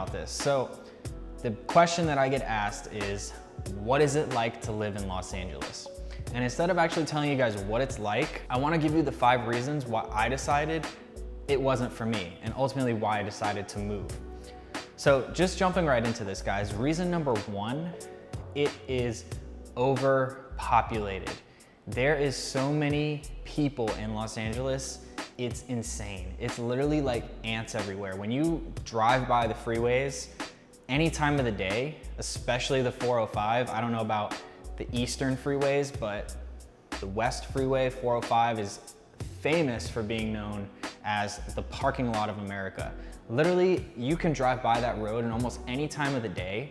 about this. So the question that I get asked is, what is it like to live in Los Angeles? And instead of actually telling you guys what it's like, I wanna give you the 5 reasons why I decided it wasn't for me, and ultimately why I decided to move. So just jumping right into this, guys, reason number 1, it is overpopulated. There is so many people in Los Angeles, it's insane. It's literally like ants everywhere. When you drive by the freeways, any time of the day, especially the 405, I don't know about the eastern freeways, but the West Freeway 405 is famous for being known as the parking lot of America. Literally, you can drive by that road and almost any time of the day,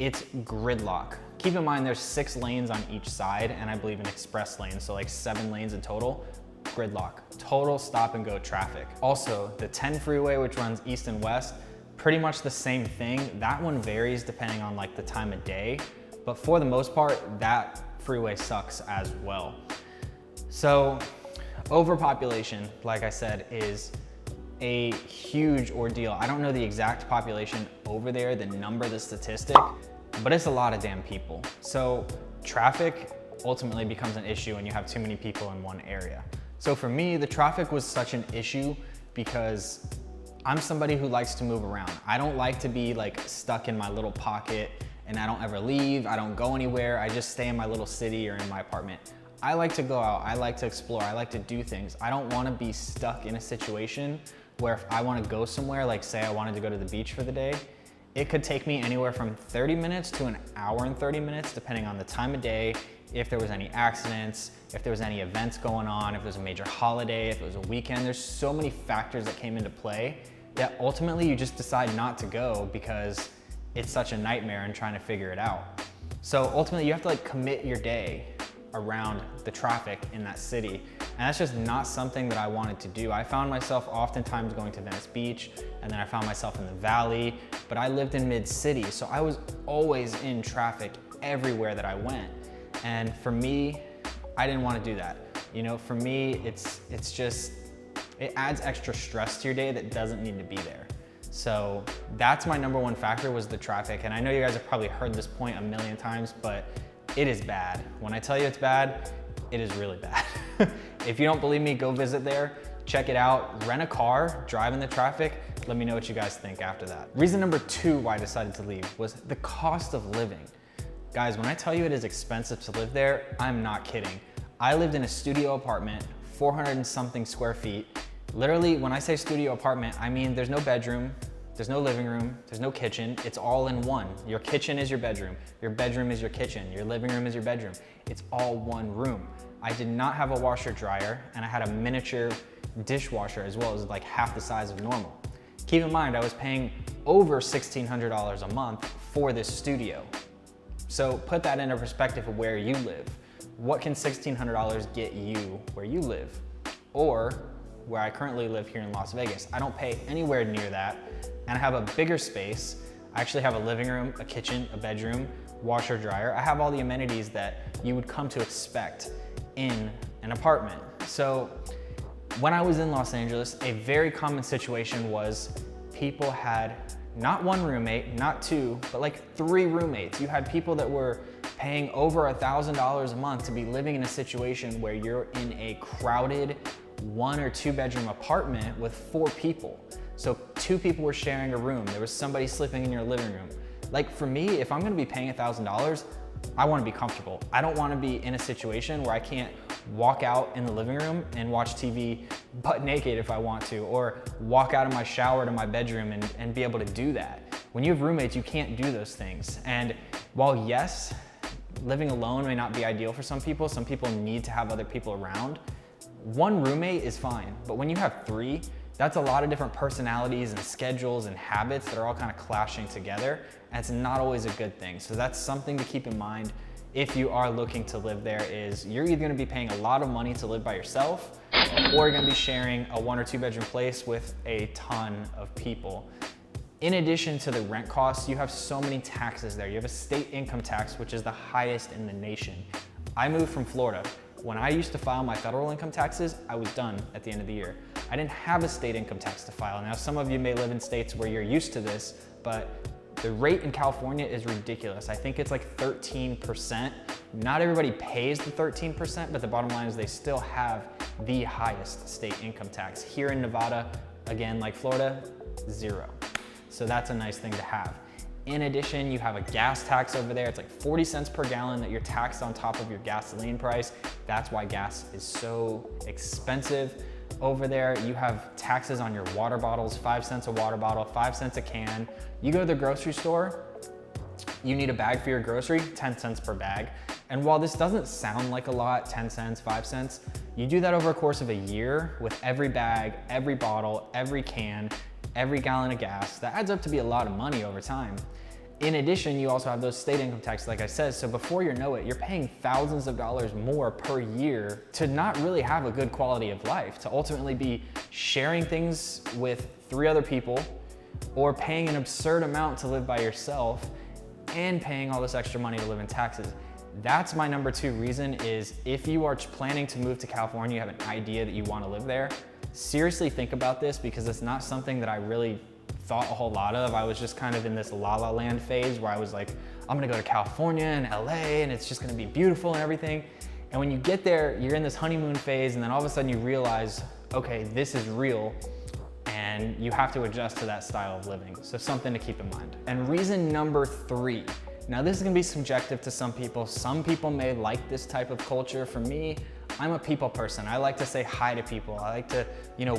it's gridlock. Keep in mind there's 6 lanes on each side, and I believe an express lane, so like 7 lanes in total. Gridlock, total stop and go traffic. Also, the 10 freeway, which runs east and west, pretty much the same thing. That one varies depending on like the time of day, but for the most part, that freeway sucks as well. So overpopulation, like I said, is a huge ordeal. I don't know the exact population over there, the number, the statistic, but it's a lot of damn people. So traffic ultimately becomes an issue when you have too many people in one area. So for me, the traffic was such an issue because I'm somebody who likes to move around. I don't like to be like stuck in my little pocket and I don't ever leave, I don't go anywhere, I just stay in my little city or in my apartment. I like to go out, I like to explore, I like to do things. I don't wanna be stuck in a situation where if I wanna go somewhere, like say I wanted to go to the beach for the day, it could take me anywhere from 30 minutes to an hour and 30 minutes, depending on the time of day, if there was any accidents, if there was any events going on, if there was a major holiday, if it was a weekend. There's so many factors that came into play that ultimately you just decide not to go because it's such a nightmare and trying to figure it out. So ultimately you have to like commit your day around the traffic in that city. And that's just not something that I wanted to do. I found myself oftentimes going to Venice Beach, and then I found myself in the Valley, but I lived in mid-city, so I was always in traffic everywhere that I went. And for me, I didn't want to do that. You know, for me, it's just, it adds extra stress to your day that doesn't need to be there. So that's my number 1 factor, was the traffic. And I know you guys have probably heard this point a million times, but it is bad. When I tell you it's bad, it is really bad. If you don't believe me, go visit there, check it out, rent a car, drive in the traffic. Let me know what you guys think after that. Reason number 2 why I decided to leave was the cost of living. Guys, when I tell you it is expensive to live there, I'm not kidding. I lived in a studio apartment, 400 and something square feet. Literally, when I say studio apartment, I mean there's no bedroom, there's no living room, there's no kitchen, it's all in one. Your kitchen is your bedroom is your kitchen, your living room is your bedroom. It's all one room. I did not have a washer dryer, and I had a miniature dishwasher as well, as like half the size of normal. Keep in mind, I was paying over $1,600 a month for this studio. So put that into perspective of where you live. What can $1,600 get you where you live? Or where I currently live here in Las Vegas. I don't pay anywhere near that, and I have a bigger space. I actually have a living room, a kitchen, a bedroom, washer, dryer. I have all the amenities that you would come to expect in an apartment. So when I was in Los Angeles, a very common situation was people had not 1 roommate, not 2, but like 3 roommates. You had people that were paying over $1,000 a month to be living in a situation where you're in a crowded 1 or 2 bedroom apartment with 4 people. So 2 people were sharing a room. There was somebody sleeping in your living room. Like for me, if I'm gonna be paying $1,000, I wanna be comfortable. I don't wanna be in a situation where I can't walk out in the living room and watch TV butt naked if I want to, or walk out of my shower to my bedroom and be able to do that. When you have roommates, you can't do those things. And while yes, living alone may not be ideal for some people need to have other people around. 1 roommate is fine, but when you have 3, that's a lot of different personalities and schedules and habits that are all kind of clashing together, and it's not always a good thing. So that's something to keep in mind if you are looking to live there, is you're either gonna be paying a lot of money to live by yourself, or you're gonna be sharing a 1 or 2 bedroom place with a ton of people. In addition to the rent costs, you have so many taxes there. You have a state income tax, which is the highest in the nation. I moved from Florida. When I used to file my federal income taxes, I was done at the end of the year. I didn't have a state income tax to file. Now, some of you may live in states where you're used to this, but the rate in California is ridiculous. I think it's like 13%. Not everybody pays the 13%, but the bottom line is they still have the highest state income tax. Here in Nevada, again, like Florida, 0. So that's a nice thing to have. In addition, you have a gas tax over there. It's like 40 cents per gallon that you're taxed on top of your gasoline price. That's why gas is so expensive over there. You have taxes on your water bottles, 5 cents a water bottle, 5 cents a can. You go to the grocery store, you need a bag for your grocery, 10 cents per bag. And while this doesn't sound like a lot, 10 cents, 5 cents, you do that over a course of a year with every bag, every bottle, every can, every gallon of gas. That adds up to be a lot of money over time. In addition, you also have those state income taxes, like I said, so before you know it, you're paying thousands of dollars more per year to not really have a good quality of life, to ultimately be sharing things with 3 other people or paying an absurd amount to live by yourself and paying all this extra money to live in taxes. That's my number 2 reason is if you are planning to move to California, you have an idea that you want to live there, seriously think about this because it's not something that I really thought a whole lot of. I was just kind of in this la la land phase where I was like, I'm gonna go to California and LA and it's just gonna be beautiful and everything. And when you get there, you're in this honeymoon phase and then all of a sudden you realize, okay, this is real and you have to adjust to that style of living. So something to keep in mind. And reason number 3, now this is gonna be subjective to some people. Some people may like this type of culture. For me, I'm a people person. I like to say hi to people. I like to,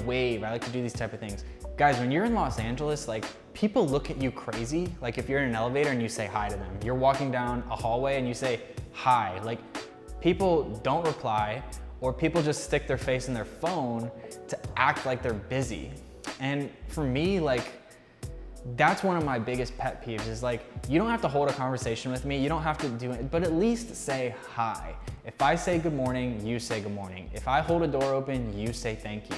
wave. I like to do these type of things. Guys, when you're in Los Angeles, like people look at you crazy. Like if you're in an elevator and you say hi to them, you're walking down a hallway and you say hi. Like people don't reply or people just stick their face in their phone to act like they're busy. And for me, like, that's one of my biggest pet peeves is like, you don't have to hold a conversation with me. You don't have to do it, but at least say hi. If I say good morning, you say good morning. If I hold a door open, you say thank you.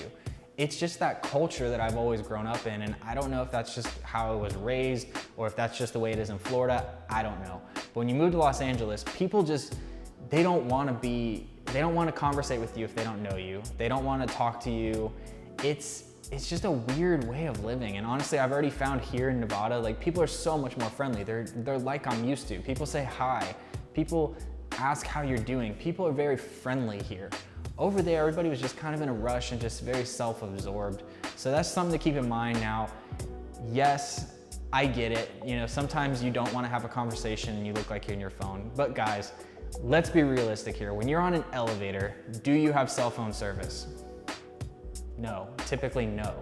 It's just that culture that I've always grown up in. And I don't know if that's just how I was raised or if that's just the way it is in Florida. I don't know. But when you move to Los Angeles, people just, they don't want to conversate with you if they don't know you. They don't want to talk to you. It's just a weird way of living. And honestly, I've already found here in Nevada, like people are so much more friendly. They're like I'm used to. People say hi. People ask how you're doing. People are very friendly here. Over there, everybody was just kind of in a rush and just very self-absorbed. So that's something to keep in mind. Now, yes, I get it. Sometimes you don't want to have a conversation and you look like you're in your phone. But guys, let's be realistic here. When you're on an elevator, do you have cell phone service? No, typically no.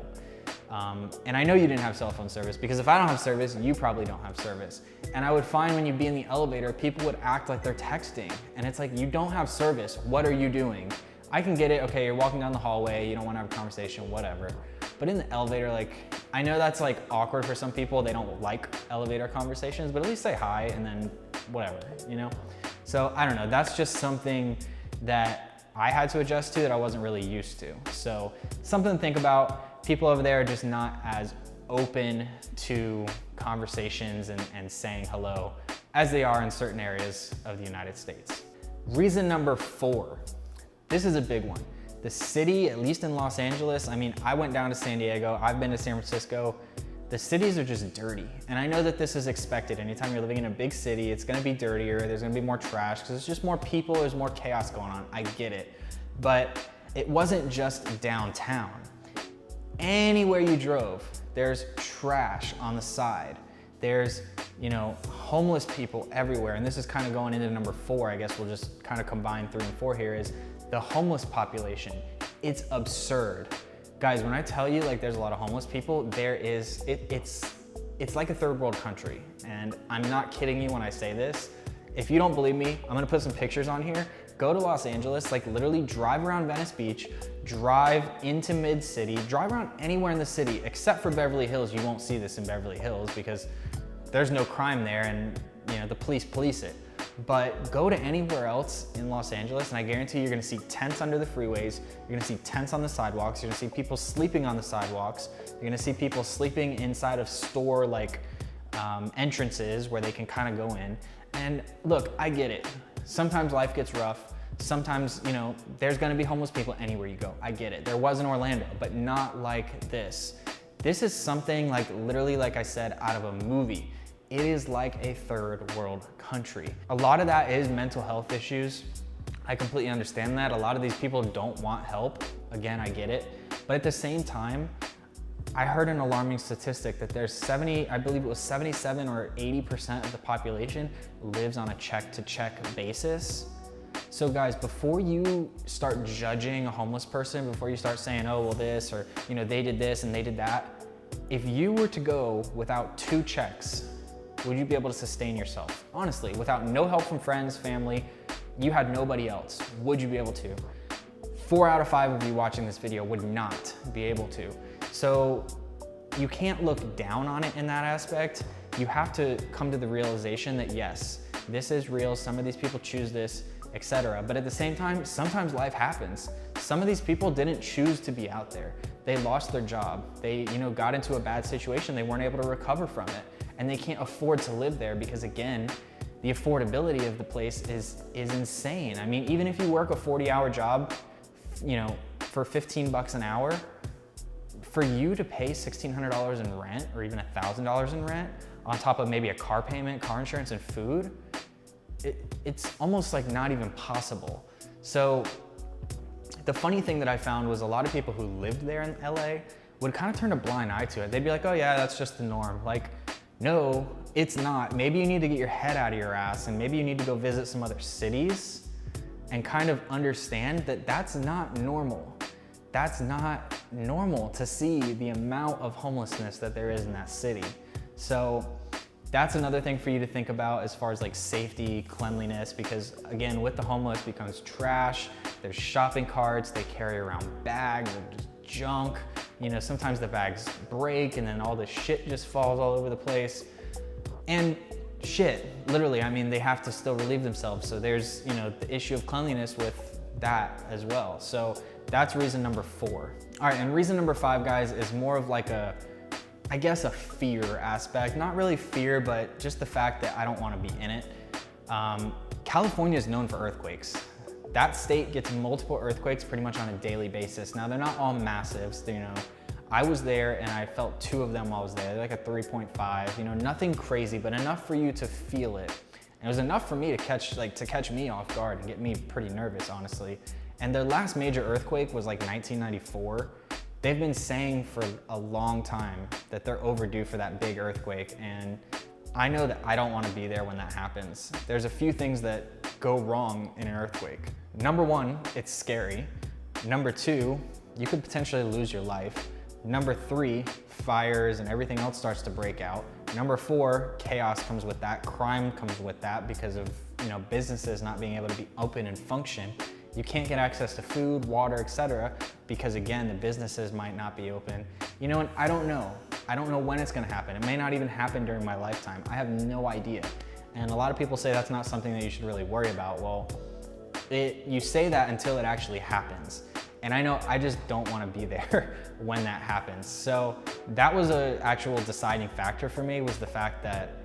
And I know you didn't have cell phone service because if I don't have service, you probably don't have service. And I would find when you'd be in the elevator, people would act like they're texting. And it's like, you don't have service. What are you doing? I can get it, okay, you're walking down the hallway, you don't want to have a conversation, whatever. But in the elevator, like, I know that's like awkward for some people. They don't like elevator conversations, but at least say hi and then whatever, So I don't know, that's just something that I had to adjust to that I wasn't really used to. So something to think about. People over there are just not as open to conversations and saying hello as they are in certain areas of the United States. Reason number 4. This is a big one. The city, at least in Los Angeles, I mean, I went down to San Diego, I've been to San Francisco. The cities are just dirty. And I know that this is expected. Anytime you're living in a big city, it's gonna be dirtier, there's gonna be more trash, because there's just more people, there's more chaos going on. I get it. But it wasn't just downtown. Anywhere you drove, there's trash on the side. There's, homeless people everywhere. And this is kind of going into number 4. I guess we'll just kind of combine 3 and 4 here is the homeless population. It's absurd. Guys, when I tell you like there's a lot of homeless people, it's like a third world country. And I'm not kidding you when I say this. If you don't believe me, I'm gonna put some pictures on here. Go to Los Angeles, like literally drive around Venice Beach, drive into mid-city, drive around anywhere in the city, except for Beverly Hills. You won't see this in Beverly Hills because there's no crime there and the police police it. But go to anywhere else in Los Angeles and I guarantee you're gonna see tents under the freeways, you're gonna see tents on the sidewalks, you're gonna see people sleeping on the sidewalks, you're gonna see people sleeping inside of store entrances where they can kind of go in. And look, I get it. Sometimes life gets rough. Sometimes, there's gonna be homeless people anywhere you go. I get it. There was in Orlando, but not like this. This is something like literally, like I said, out of a movie. It is like a third world country. A lot of that is mental health issues. I completely understand that. A lot of these people don't want help. Again, I get it. But at the same time, I heard an alarming statistic that there's I believe it was 77 or 80% of the population lives on a check-to-check basis. So guys, before you start judging a homeless person, before you start saying, oh, well this, or they did this and they did that, if you were to go without 2 checks, would you be able to sustain yourself? Honestly, without no help from friends, family, you had nobody else, would you be able to? 4 out of 5 of you watching this video would not be able to. So you can't look down on it in that aspect. You have to come to the realization that yes, this is real. Some of these people choose this, etc. But at the same time, sometimes life happens. Some of these people didn't choose to be out there. They lost their job. They got into a bad situation. They weren't able to recover from it. And they can't afford to live there because again, the affordability of the place is insane. I mean, even if you work a 40-hour job, for 15 bucks an hour, for you to pay $1,600 in rent or even $1,000 in rent on top of maybe a car payment, car insurance, and food, it's almost like not even possible. So the funny thing that I found was a lot of people who lived there in LA would kind of turn a blind eye to it. They'd be like, oh yeah, that's just the norm. Like, no, it's not. Maybe you need to get your head out of your ass and maybe you need to go visit some other cities and kind of understand that that's not normal. That's not normal to see the amount of homelessness that there is in that city. So that's another thing for you to think about as far as like safety, cleanliness, because again, with the homeless becomes trash, there's shopping carts, they carry around bags of just junk. Sometimes the bags break and then all the shit just falls all over the place. And shit, literally, I mean, they have to still relieve themselves. So there's, the issue of cleanliness with that as well. So that's reason number 4. All right, and reason number 5, guys, is more of like I guess a fear aspect. Not really fear, but just the fact that I don't want to be in it. California is known for earthquakes. That state gets multiple earthquakes pretty much on a daily basis. Now, they're not all massive, I was there and I felt 2 of them while I was there. They're like a 3.5, nothing crazy, but enough for you to feel it. And it was enough for me to catch me off guard and get me pretty nervous, honestly. And their last major earthquake was like 1994. They've been saying for a long time that they're overdue for that big earthquake. And I know that I don't want to be there when that happens. There's a few things that go wrong in an earthquake. Number 1, it's scary. Number 2, you could potentially lose your life. Number 3, fires and everything else starts to break out. Number 4, chaos comes with that. Crime comes with that because of businesses not being able to be open and function. You can't get access to food, water, etc. because again, the businesses might not be open. And I don't know. I don't know when it's gonna happen. It may not even happen during my lifetime. I have no idea. And a lot of people say that's not something that you should really worry about. Well, you say that until it actually happens. And I know I just don't want to be there when that happens. So that was an actual deciding factor for me, was the fact that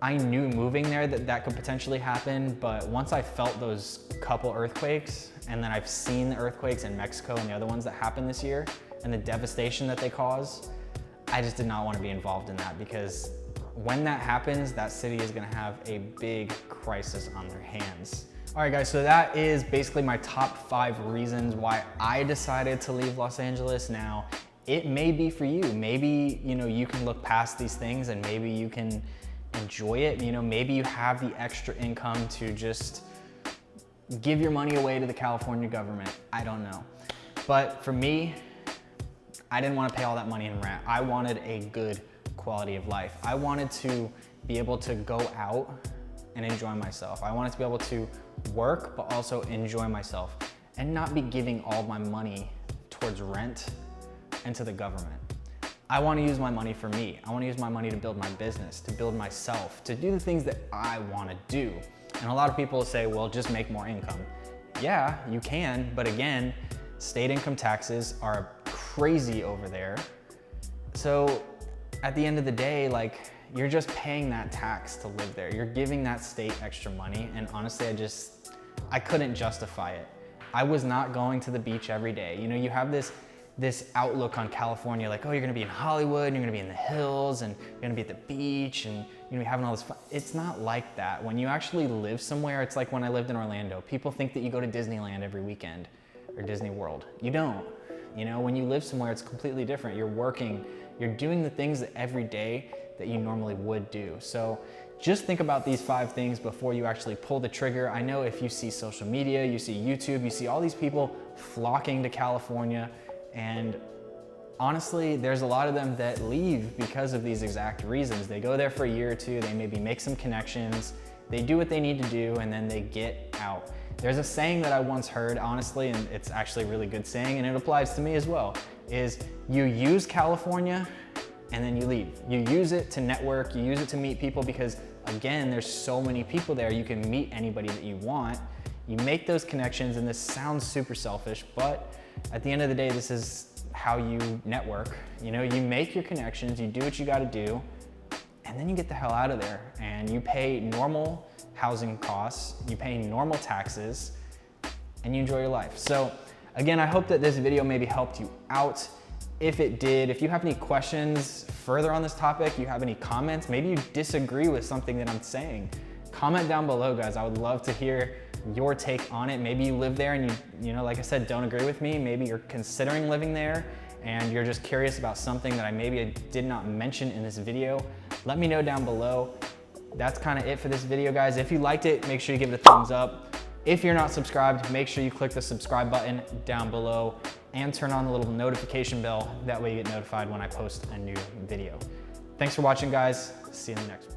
I knew moving there that could potentially happen. But once I felt those couple earthquakes, and then I've seen the earthquakes in Mexico and the other ones that happened this year and the devastation that they cause, I just did not want to be involved in that, because when that happens, that city is going to have a big crisis on their hands. All right, guys, so that is basically my top 5 reasons why I decided to leave Los Angeles. Now, it may be for you. Maybe, you can look past these things and maybe you can enjoy it. Maybe you have the extra income to just give your money away to the California government. I don't know. But for me, I didn't want to pay all that money in rent. I wanted a good quality of life. I wanted to be able to go out and enjoy myself. I wanted to be able to work, but also enjoy myself and not be giving all my money towards rent and to the government. I want to use my money for me. I want to use my money to build my business, to build myself, to do the things that I want to do. And a lot of people say, well, just make more income. Yeah, you can, but again, state income taxes are crazy over there. So at the end of the day, you're just paying that tax to live there. You're giving that state extra money. And honestly, I couldn't justify it. I was not going to the beach every day. You have this this outlook on California, like, oh, you're gonna be in Hollywood, and you're gonna be in the hills, and you're gonna be at the beach, and you're gonna be having all this fun. It's not like that. When you actually live somewhere, it's like when I lived in Orlando. People think that you go to Disneyland every weekend, or Disney World. You don't. You know, when you live somewhere, it's completely different. You're working, you're doing the things that every day that you normally would do. So just think about these 5 things before you actually pull the trigger. I know if you see social media, you see YouTube, you see all these people flocking to California, and honestly, there's a lot of them that leave because of these exact reasons. They go there for a year or 2, they maybe make some connections, they do what they need to do, and then they get out. There's a saying that I once heard, honestly, and it's actually a really good saying, and it applies to me as well, is you use California and then you leave. You use it to network, you use it to meet people, because again, there's so many people there, you can meet anybody that you want. You make those connections, and this sounds super selfish, but at the end of the day, this is how you network. You know, you make your connections, you do what you gotta do, and then you get the hell out of there, and you pay normal housing costs, you pay normal taxes, and you enjoy your life. So again, I hope that this video maybe helped you out. If it did, if you have any questions further on this topic, you have any comments, maybe you disagree with something that I'm saying, comment down below, guys. I would love to hear your take on it. Maybe you live there and you know, like I said, don't agree with me. Maybe you're considering living there and you're just curious about something that I did not mention in this video. Let me know down below. That's kind of it for this video, guys. If you liked it, make sure you give it a thumbs up. If you're not subscribed, make sure you click the subscribe button down below and turn on the little notification bell. That way you get notified when I post a new video. Thanks for watching, guys. See you in the next one.